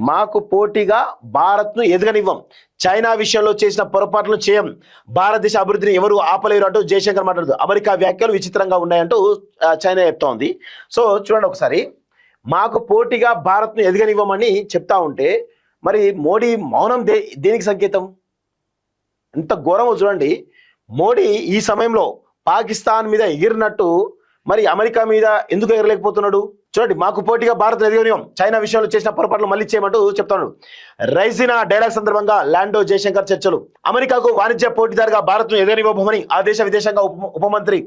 మాకు పోటీగా భారత్ను ఎదగనివ్వం, చైనా విషయంలో చేసిన పొరపాట్లను చేయం, భారతదేశ అభివృద్ధిని ఎవరు ఆపలేరు అంటూ జయశంకర్ మాట్లాడుతూ అమెరికా వ్యాఖ్యలు విచిత్రంగా ఉన్నాయంటూ చైనా చెప్తోంది. సో చూడండి ఒకసారి, మాకు పోటీగా భారత్ను ఎదగనివ్వమని చెప్తా ఉంటే మరి మోడీ మౌనం దేనికి సంకేతం? ఎంత ఘోరమో చూడండి. మోడీ ఈ సమయంలో పాకిస్తాన్ మీద ఎగిరినట్టు మరి అమెరికా మీద ఎందుకు ఎగరలేకపోతున్నాడు? చూడండి, మాకు పోటీగా భారత్ ఎదగనివ్వం, చైనా విషయంలో చేసిన పొరపాట్లు మళ్ళీ చేయమంటూ చెప్తున్నాడు. రైజినా డైలాగ్ సందర్భంగా లాండో జయశంకర్ చర్చలు. అమెరికాకు వాణిజ్య పోటీదారుగా భారత్ ను ఎదగనివ్వబోమని ఆ దేశ విదేశాంగ ఉప మంత్రి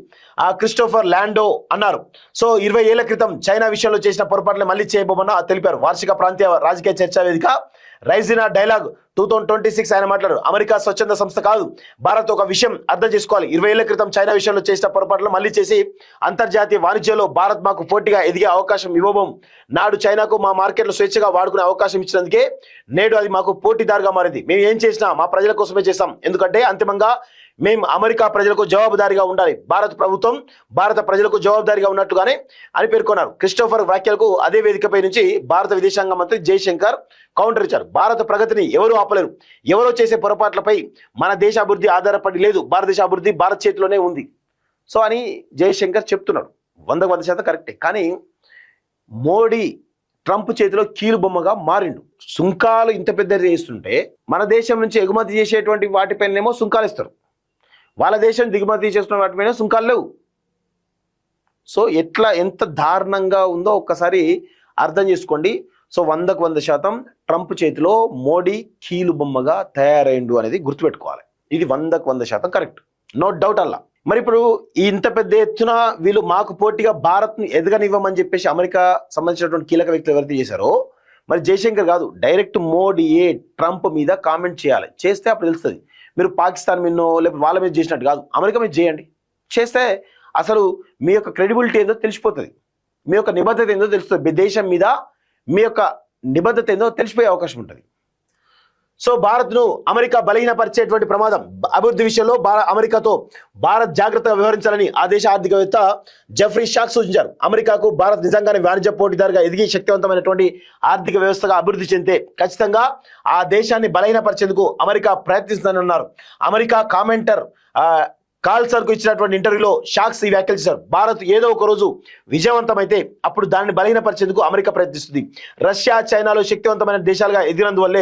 క్రిస్టోఫర్ లాండో అన్నారు. సో 20 ఏళ్ల క్రితం చైనా విషయంలో చేసిన పొరపాట్లు మళ్ళీ చేయబోమని తెలిపారు. వార్షిక ప్రాంతీయ రాజకీయ చర్చా వేదిక రైజినా డైలాగ్ 2026 ఆయన మాట్లాడారు. అమెరికా స్వచ్ఛంద సంస్థ కాదు, భారత్ ఒక విషయం అర్థం చేసుకోవాలి. 20 ఏళ్ల క్రితం చైనా విషయంలో చేసిన పొరపాట్లు మళ్ళీ చేసి అంతర్జాతీయ వాణిజ్యంలో భారత్ మాకు పోటీగా ఎదిగే అవకాశం ఇవ్వబోం. నాడు చైనాకు మా మార్కెట్లు స్వేచ్ఛగా వాడుకునే అవకాశం ఇచ్చినందుకే నేడు అది మాకు పోటీదారుగా మారింది. మేము ఏం చేసినా మా ప్రజల కోసమే చేస్తాం, ఎందుకంటే అంతిమంగా మేము అమెరికా ప్రజలకు జవాబుదారీగా ఉండాలి, భారత ప్రభుత్వం భారత ప్రజలకు జవాబుదారీగా ఉన్నట్టుగానే అని పేర్కొన్నారు. క్రిస్టోఫర్ వ్యాఖ్యలకు అదే వేదికపై నుంచి భారత విదేశాంగ మంత్రి జయశంకర్ కౌంటర్ ఇచ్చారు. భారత ప్రగతిని ఎవరు ఆపలేరు, ఎవరో చేసే పొరపాట్లపై మన దేశ అభివృద్ధి ఆధారపడి లేదు, భారతదేశ అభివృద్ధి భారత్ చేతిలోనే ఉంది. సో అని జయశంకర్ చెప్తున్నాడు. 100% కరెక్టే. కానీ మోడీ ట్రంప్ చేతిలో కీలు బొమ్మగా మారిండు. సుంకాలు ఇంత పెద్ద వేస్తుంటే మన దేశం నుంచి ఎగుమతి చేసేటువంటి వాటిపైనేమో సుంకాలు ఇస్తారు, వాళ్ళ దేశం దిగుమతి చేసుకున్న వాటిపైన సుంకాలు లేవు. సో ఎంత దారుణంగా ఉందో ఒక్కసారి అర్థం చేసుకోండి. సో 100% ట్రంప్ చేతిలో మోడీ కీలు బొమ్మగా తయారైండు అనేది గుర్తుపెట్టుకోవాలి. ఇది 100% కరెక్ట్, నో డౌట్ అలా. మరి ఇప్పుడు ఇంత పెద్ద ఎత్తున వీళ్ళు మాకు పోటీగా భారత్ను ఎదగనివ్వమని చెప్పేసి అమెరికా సంబంధించినటువంటి కీలక వ్యక్తులు ఎవరైతే చేశారో, మరి జయశంకర్ కాదు, డైరెక్ట్ మోడీయే ట్రంప్ మీద కామెంట్ చేయాలి. చేస్తే అప్పుడు తెలుస్తుంది. మీరు పాకిస్తాన్ మీద లేకపోతే వాళ్ళ మీద చేసినట్టు కాదు, అమెరికా మీద చేయండి. చేస్తే అసలు మీ యొక్క క్రెడిబిలిటీ ఏందో తెలిసిపోతుంది, మీ యొక్క నిబద్ధత ఏందో తెలుస్తుంది, దేశం మీద మీ యొక్క నిబద్ధత ఏందో తెలిసిపోయే అవకాశం ఉంటుంది. సో భారత్ను అమెరికా బలహీనపరిచేటువంటి ప్రమాదం, అభివృద్ధి విషయంలో అమెరికాతో భారత్ జాగ్రత్తగా వ్యవహరించాలని ఆ దేశ ఆర్థికవేత్త జెఫ్రీ షాక్ సూచించారు. అమెరికాకు భారత్ నిజంగానే వాణిజ్య పోటీదారుగా ఎదిగి శక్తివంతమైనటువంటి ఆర్థిక వ్యవస్థగా అభివృద్ధి చెందితే ఖచ్చితంగా ఆ దేశాన్ని బలహీనపరిచేందుకు అమెరికా ప్రయత్నిస్తుందన్నారు. అమెరికా కామెంటర్ కాల్సర్ కు ఇచ్చినటువంటి ఇంటర్వ్యూలో షాక్స్ ఈ వ్యాఖ్యలు చేశారు. భారత్ ఏదో ఒక రోజు విజయవంతమైతే అప్పుడు దాన్ని బలహీనపరిచేందుకు అమెరికా ప్రయత్నిస్తుంది. రష్యా, చైనాలో శక్తివంతమైన దేశాలుగా ఎదిగినందువల్లే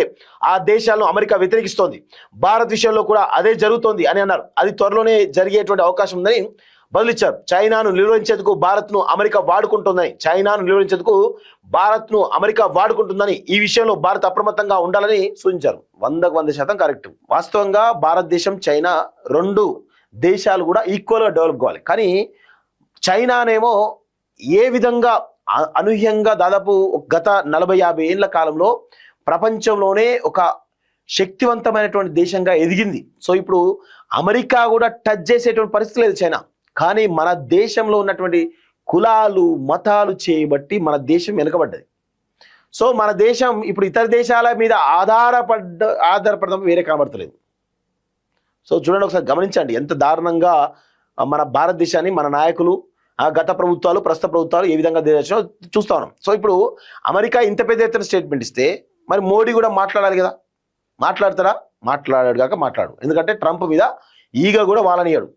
ఆ దేశాలను అమెరికా వ్యతిరేకిస్తోంది. భారత్ విషయంలో కూడా అదే జరుగుతోంది అని అన్నారు. అది త్వరలోనే జరిగేటువంటి అవకాశం ఉందని బదులిచ్చారు. చైనాను నిర్వహించేందుకు భారత్ను అమెరికా వాడుకుంటుందని ఈ విషయంలో భారత్ అప్రమత్తంగా ఉండాలని సూచించారు. 100% కరెక్ట్. వాస్తవంగా భారతదేశం, చైనా రెండు దేశాలు కూడా ఈక్వల్గా డెవలప్ కావాలి. కానీ చైనానేమో ఏ విధంగా అనూహ్యంగా దాదాపు గత 40-50 ఏళ్ల కాలంలో ప్రపంచంలోనే ఒక శక్తివంతమైనటువంటి దేశంగా ఎదిగింది. సో ఇప్పుడు అమెరికా కూడా టచ్ చేసేటువంటి పరిస్థితి లేదు చైనా. కానీ మన దేశంలో ఉన్నటువంటి కులాలు, మతాలు చేయబట్టి మన దేశం వెనుకబడ్డది. సో మన దేశం ఇప్పుడు ఇతర దేశాల మీద ఆధారపడడం వేరే కనబడతలేదు. సో చూడండి, ఒకసారి గమనించండి ఎంత దారుణంగా మన భారతదేశాన్ని మన నాయకులు, గత ప్రభుత్వాలు, ప్రస్తుత ప్రభుత్వాలు ఏ విధంగా చూస్తా ఉన్నాం. సో ఇప్పుడు అమెరికా ఇంత పెద్ద ఎత్తున స్టేట్మెంట్ ఇస్తే మరి మోడీ కూడా మాట్లాడాలి కదా. మాట్లాడతాడా? మాట్లాడాడు కాక మాట్లాడు. ఎందుకంటే ట్రంప్ మీద ఈగ కూడా వాళ్ళనియాడు.